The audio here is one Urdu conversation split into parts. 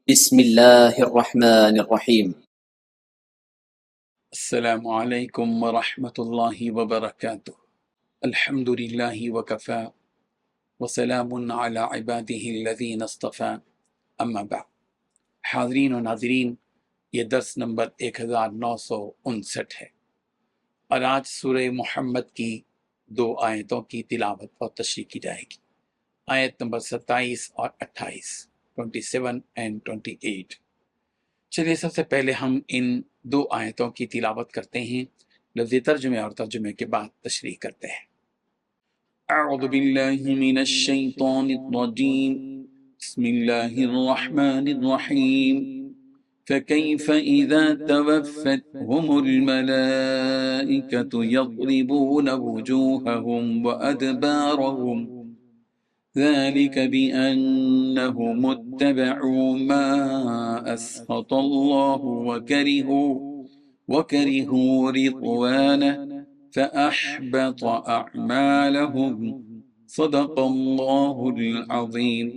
بسم الله الرحمن الرحيم. السلام عليكم ورحمة الله وبركاته. الحمد لله وكفى وسلام على عباده الذين اصطفى اما بعد. حاضرین و ناظرین، یہ درس نمبر 1959 ہے اور آج سورہ محمد کی 2 آیتوں کی تلاوت اور تشریح کی جائے گی، آیت نمبر 27 اور 28، 27 and 28۔ چلیے سب سے پہلے ہم ان 2 آیتوں کی تلاوت کرتے ہیں، لفظی ترجمے اور ترجمے کے بعد تشریح کرتے ہیں۔ اعوذ باللہ من الشیطان الرجیم، بسم اللہ الرحمن الرحیم۔ فكيف إذا توفتهم الملائكة يضربون وجوههم وأدبارهم ذلك بأنهم اتبعوا ما أسخط الله وكرهوا رضوانه فأحبط أعمالهم صدق اللہ العظیم۔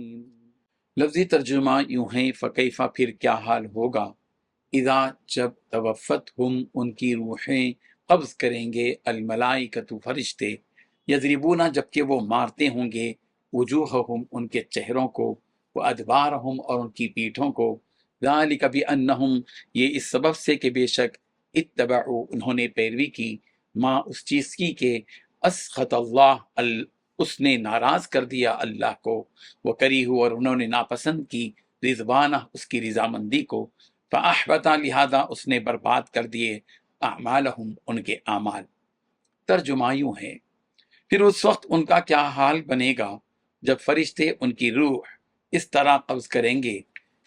لفظی ترجمہ یوں ہے، فکیفہ پھر کیا حال ہوگا، اذا جب توفتہم ان کی روحیں قبض کریں گے، الملائکۃ فرشتے، یضربون جبکہ وہ مارتے ہوں گے، وجوہہم ان کے چہروں کو، وادبارہم اور ان کی پیٹھوں کو، ذالک بانہم یہ اس سبب سے کہ بے شک اتبعوا انہوں نے پیروی کی، ما اس چیز کی کہ اسخط اللہ اس نے ناراض کر دیا اللہ کو، وہ کری ہو اور انہوں نے ناپسند کی، رضوانہ اس کی رضامندی کو، فاحبط لہذا اس نے برباد کر دیے، اعمالہم ان کے اعمال۔ ترجمہ یوں ہے، پھر اس وقت ان کا کیا حال بنے گا جب فرشتے ان کی روح اس طرح قبض کریں گے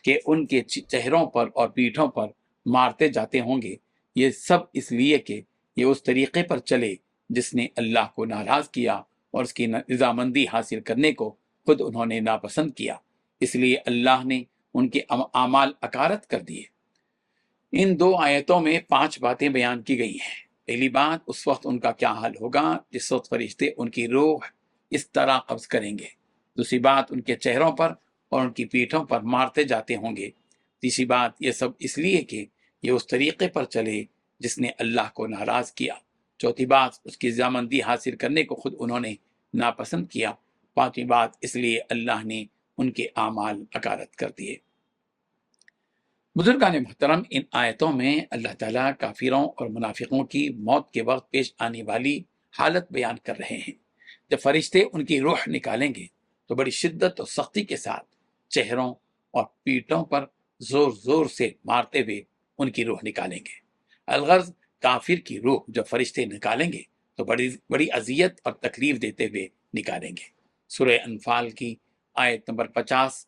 کہ ان کے چہروں پر اور پیٹھوں پر مارتے جاتے ہوں گے، یہ سب اس لیے کہ یہ اس طریقے پر چلے جس نے اللہ کو ناراض کیا اور اس کی رضامندی حاصل کرنے کو خود انہوں نے ناپسند کیا، اس لیے اللہ نے ان کے اعمال اکارت کر دیے۔ ان 2 آیتوں میں 5 باتیں بیان کی گئی ہیں۔ پہلی بات، اس وقت ان کا کیا حال ہوگا جس وقت فرشتے ان کی روح اس طرح قبض کریں گے۔ دوسری بات، ان کے چہروں پر اور ان کی پیٹھوں پر مارتے جاتے ہوں گے۔ تیسری بات، یہ سب اس لیے کہ یہ اس طریقے پر چلے جس نے اللہ کو ناراض کیا۔ چوتھی بات، اس کی رضامندی حاصل کرنے کو خود انہوں نے ناپسند کیا۔ پانچویں بات، اس لیے اللہ نے ان کے اعمال اکارت کر دیے۔ بزرگان محترم، ان آیتوں میں اللہ تعالیٰ کافروں اور منافقوں کی موت کے وقت پیش آنے والی حالت بیان کر رہے ہیں۔ جب فرشتے ان کی روح نکالیں گے تو بڑی شدت اور سختی کے ساتھ چہروں اور پیٹھوں پر زور زور سے مارتے ہوئے ان کی روح نکالیں گے۔ الغرض، کافر کی روح جب فرشتے نکالیں گے تو بڑی اذیت اور تکلیف دیتے ہوئے نکالیں گے۔ سورہ انفال کی آیت نمبر 50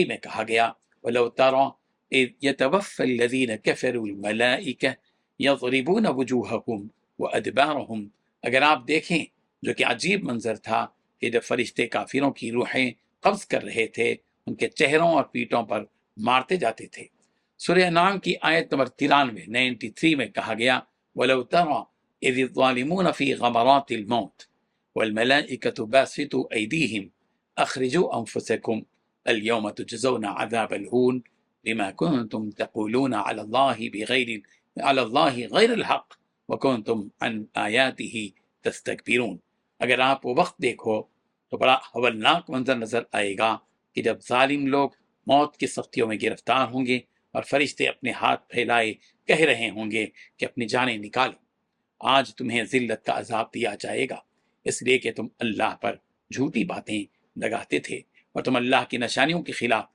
میں کہا گیا، وَلَوْ تَرَى إِذْ يَتَوَفَّى الَّذِينَ كَفَرُوا الْمَلَائِكَةُ يَضْرِبُونَ وُجُوهَهُمْ وَأَدْبَارَهُمْ، اگر آپ دیکھیں جو کہ عجیب منظر تھا کہ جب فرشتے کافروں کی روحیں قبض کر رہے تھے، ان کے چہروں اور پیٹھوں پر مارتے جاتے تھے۔ سورہ انعام کی آیت نمبر 93 میں کہا گیا، وَلَوْ تَرَى إِذِ الظَّالِمُونَ فِي غَمَرَاتِ الْمَوْتِ وَالْمَلَائِكَةُ بَاسِطُو أَيْدِيهِمْ أَخْرِجُوا أَنفُسَكُمْ الْيَوْمَ تُجْزَوْنَ عَذَابَ الْهُونِ بِمَا كُنْتُمْ تَقُولُونَ عَلَى اللَّهِ غَيْرَ الْحَقِّ وَكُنْتُمْ عَنْ آيَاتِهِ تَسْتَكْبِرُونَ۔ اگر آپ وہ وقت دیکھو تو بڑا ہولناک منظر نظر آئے گا کہ جب ظالم لوگ موت کی سختیوں میں گرفتار ہوں گے اور فرشتے اپنے ہاتھ پھیلائے کہہ رہے ہوں گے کہ اپنی جانیں نکالو، آج تمہیں ذلت کا عذاب دیا جائے گا، اس لیے کہ تم اللہ پر جھوٹی باتیں لگاتے تھے اور تم اللہ کی نشانیوں کے خلاف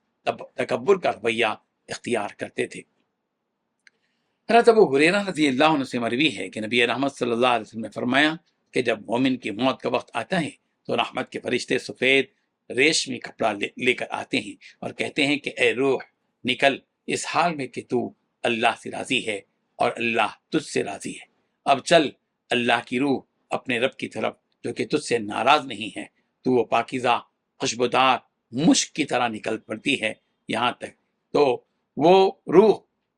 تکبر کا رویہ اختیار کرتے تھے۔ حضرت ابو ہریرہ رضی اللہ عنہ سے مروی ہے کہ نبی رحمت صلی اللہ علیہ وسلم نے فرمایا کہ جب مومن کی موت کا وقت آتا ہے تو رحمت کے فرشتے سفید ریشمی کپڑا لے کر آتے ہیں اور کہتے ہیں کہ اے روح نکل، اس حال میں کہ تو اللہ سے راضی ہے اور اللہ تجھ سے راضی ہے۔ اب چل، اللہ کی روح اپنے رب کی طرف جو کہ تجھ سے ناراض نہیں ہے، تو وہ پاکیزہ خوشبودار مشک کی طرح نکل پڑتی ہے، یہاں تک تو وہ روح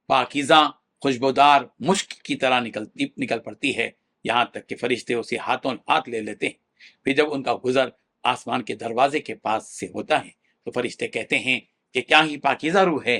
پاکیزہ خوشبودار مشک کی طرح نکل پڑتی ہے، یہاں تک کہ فرشتے اسے ہاتھوں ہاتھ لے لیتے ہیں۔ پھر جب ان کا گزر آسمان کے دروازے کے پاس سے ہوتا ہے تو فرشتے کہتے ہیں کہ کیا ہی پاکیزہ روح ہے